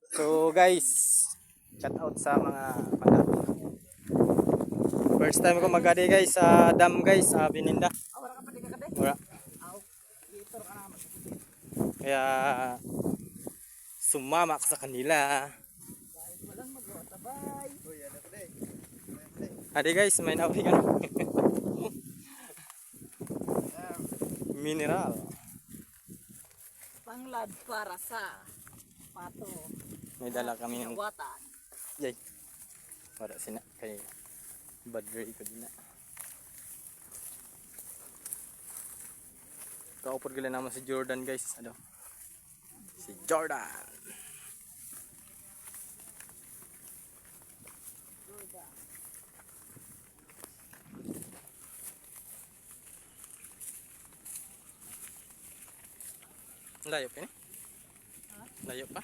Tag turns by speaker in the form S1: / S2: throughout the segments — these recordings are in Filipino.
S1: So guys, shout out sa mga pangkat. First time ko magadi guys sa dam guys sa Bininda. Wala. Kaya sumama ako sa kanila. Adi guys, may nabi ka. Mineral.
S2: Panglad para sa pato.
S1: May dala kami ng
S2: Watan.
S1: yay. Wala sina kay badri ko din na. Kaupod gila naman si Jordan guys. Ano? Si Jordan. Layo pa ni? Layo pa?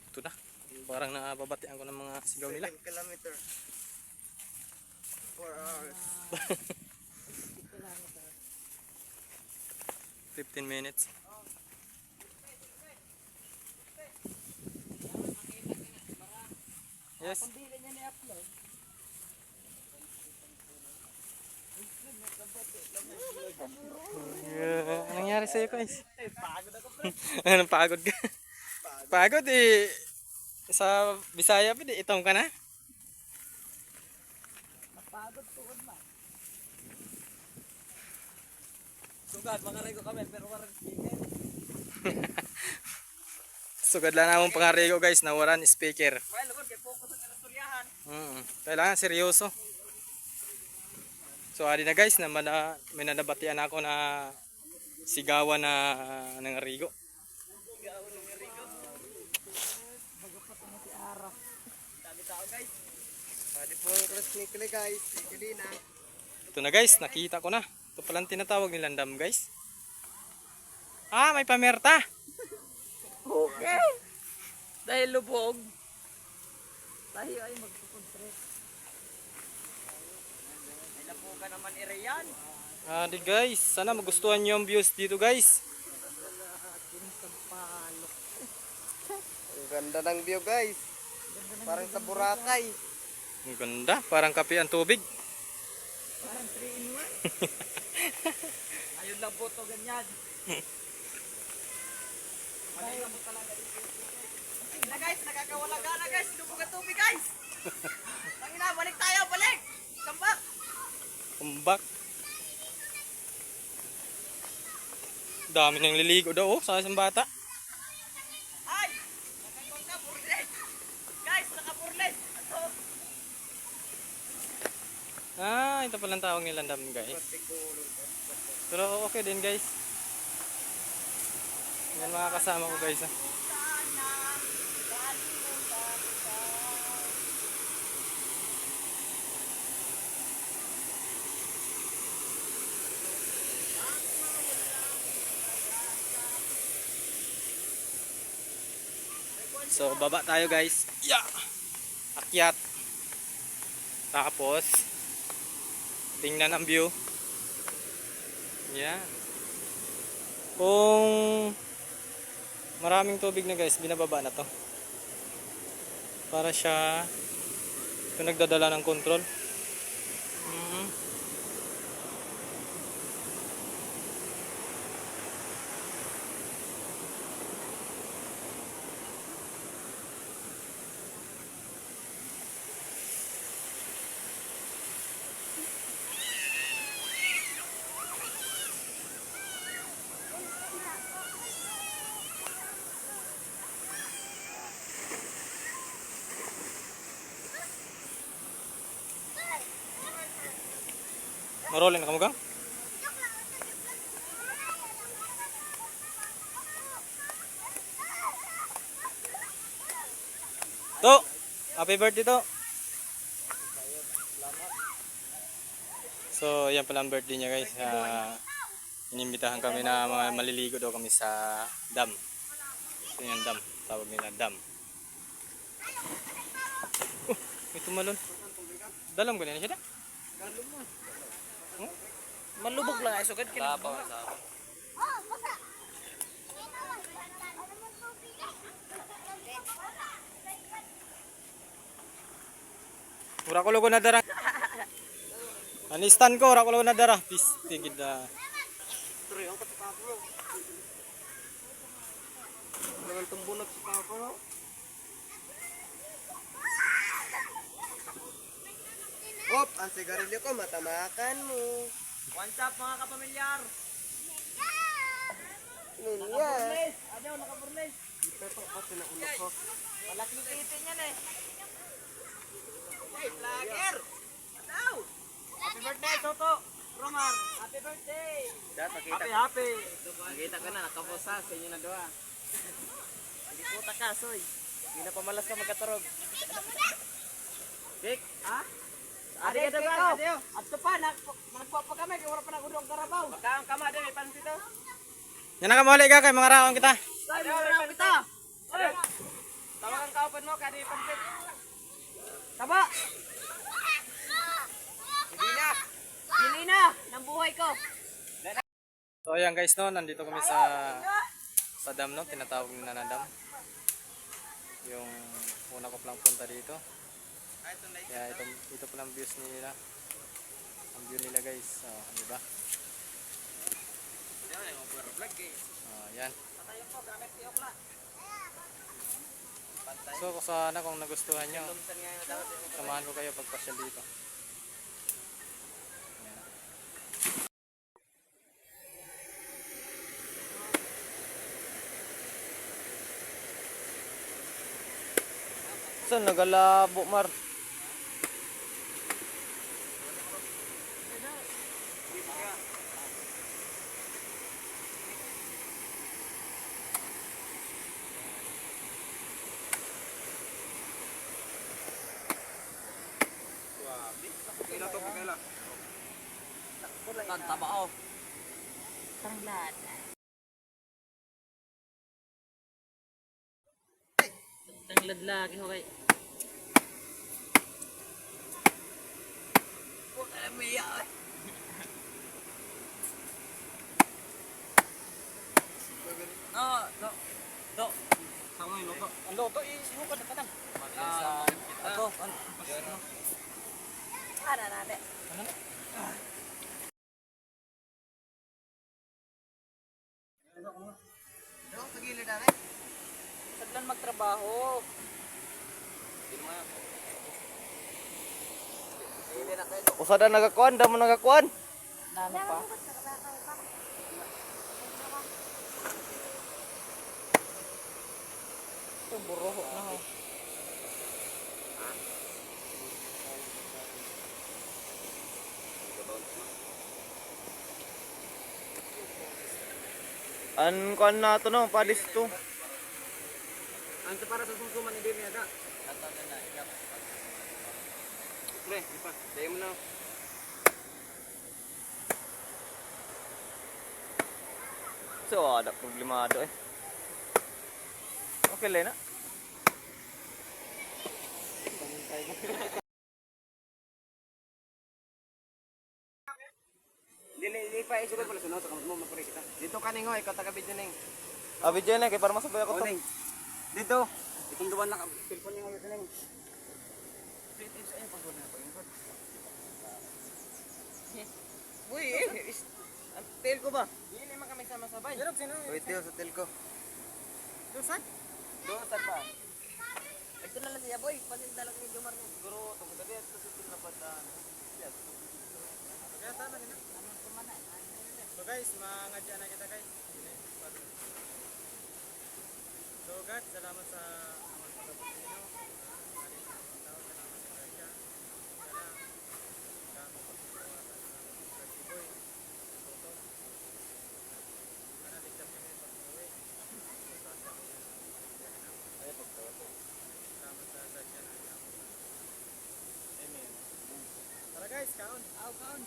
S1: Ito na. Parang nababatian ko ng mga sigaw nila.
S3: 7 kilometer. 4 hours.
S1: 15 minutes. Yes.
S2: Pambili niya ni-upload.
S1: Anong nangyari sa'yo guys? Anong pagod ka? Pagod eh. Sa Bisaya pa di, itong ka na?
S2: Napagod tuod man.
S3: Sugad, makarigo kami pero walang speaker.
S1: Sugad lang namang pangarigo guys, nawaran speaker.
S3: May lugod kay focus sa istoryahan.
S1: Kailangan seryoso. So adi na guys, may nanabatian ako na sigawan na ng arigo.
S3: Dami tao guys. Pwede po cross nikli guys. Hindi na.
S1: Ito na guys, nakita ko na. Ito palang tinatawag nilang dam guys. Ah, may pamerta.
S2: Okay. Dahil lubog. Tayo ay magpupuntres.
S3: May lapukan naman iriyan.
S1: Adi guys, sana magustuhan niyo ang views dito guys.
S3: Ang ganda ng view guys. Parang sa Boracay.
S1: Ang ganda, parang kape ang tubig.
S2: Parang 3 in 1.
S3: Ayun lang po to ganyan. Ayun lang po talaga dito. Na guys, nakakawala ka na guys. Lubog ang tubig guys. Tangina, balik tayo, balik. Kambak.
S1: Kumbak. Dami nang liligo daw oh, sa isang bata.
S3: Ay! Nakakawal ka, burles. Guys, naka-burles. Ito.
S1: Ah, ito palang tawag nilang dam guys. Pero okay din guys. Yan mga kasama ko guys. So baba tayo guys. Yeah. Akyat. Tapos tingnan ang view. Yan. Kung maraming tubig na guys, binababa na to. Para siya ito nagdadala ng control. Marolin na kamu gang? To, happy birthday to. So, yan pala ang birthday niya guys. Inimbitahan kami na mga maliligo daw kami sa dam. Ito yung dam, tawag nila dam. May tumalon. Dalam ko na siya na?
S2: Malubog lang ay sugad kila.
S3: Labaw sa
S1: Ura ko lugo na dara. Anistan ko, ura ko lugo na dara. Pis, tigid na.
S3: Tuloy, ang katapako mo. Naman itong bunag sa pako mo. Op, ang sigarilyo ko, matamakan mo. What's up mga kapamilyar? Milyar. Ano, nakaburles? Ito kasi na ulo ko. Malaking titin yan eh. Hey, vlogger! Ano? Happy birthday, Toto! Romar, happy birthday! Happy! Nakita ko na, nakaposa sa inyo na doa. Hindi puta ka, soy. Hindi na pamalas ka magkaturog. Jake, ha? Adi ka doon, adi yo. At pa, nagpapa kami, kaya wala pa nagudong karabaw. Bakaang kama din, may pansito.
S1: Yan na kamuli ka kay mga raon kita.
S3: Ay, mga kita! Ay! Tawagan ka open mo, kaya di pansit. Taba! Hindi na! Ng buhay ko!
S1: So ayan guys no, nandito kami sa dam no, tinatawag nila na dam. Yung una ko lang punta dito. Kaya ito po lang views nila. Ang view nila guys. Oh, di ba? Oh, yan. So sana kung nagustuhan nyo, samahan ko kayo pagpasyal dito. Ayan. Saan nagalabo Mar?
S3: Tabao.
S2: Tanglad. Tanglad lagi ho kay.
S3: Ang loto, isukad na tanang. Ako, ano natin? Sa gilid na rin. Saglan magtrabaho. Usada nagakuan, damo nagakuan.
S2: Nano pa? Ito buroho na ho.
S3: An kuan na to no, padis to. Anto para sa susuman ni Demi ada. Pre, ipa, dayo mo na. So, ada problemado eh. Okay lang na. Dili pa isugod pala sunod sa kamot mo mapure kita. Dito kaning hoy, kata kabidyo ning.
S1: Abi dyan kay para masabay ako to.
S3: Dito. Itong duwan na cellphone niya ngayon ning. Free tips ay pag na pa ingkod. Uy, ang tel ko ba? Dili man kami sama-sabay. Uy, tiyo sa tel ko. Dosan? Dosan pa. Ito na lang siya boy, pasin dalang ni Jomar mo. Siguro tungkol dali at sa tel na patan. Yes. Kaya tama din. So guys, mangadya na kita guys. So guys, salamat sa mga pagkakas ninyo. Salamat sa Radya. Sana pagkakas Boy. Toto. Sana ligtas kami pag-uwi. Ay, pagkakas. Salamat sa Radya na Amen. Tara guys, kaon. Kaon.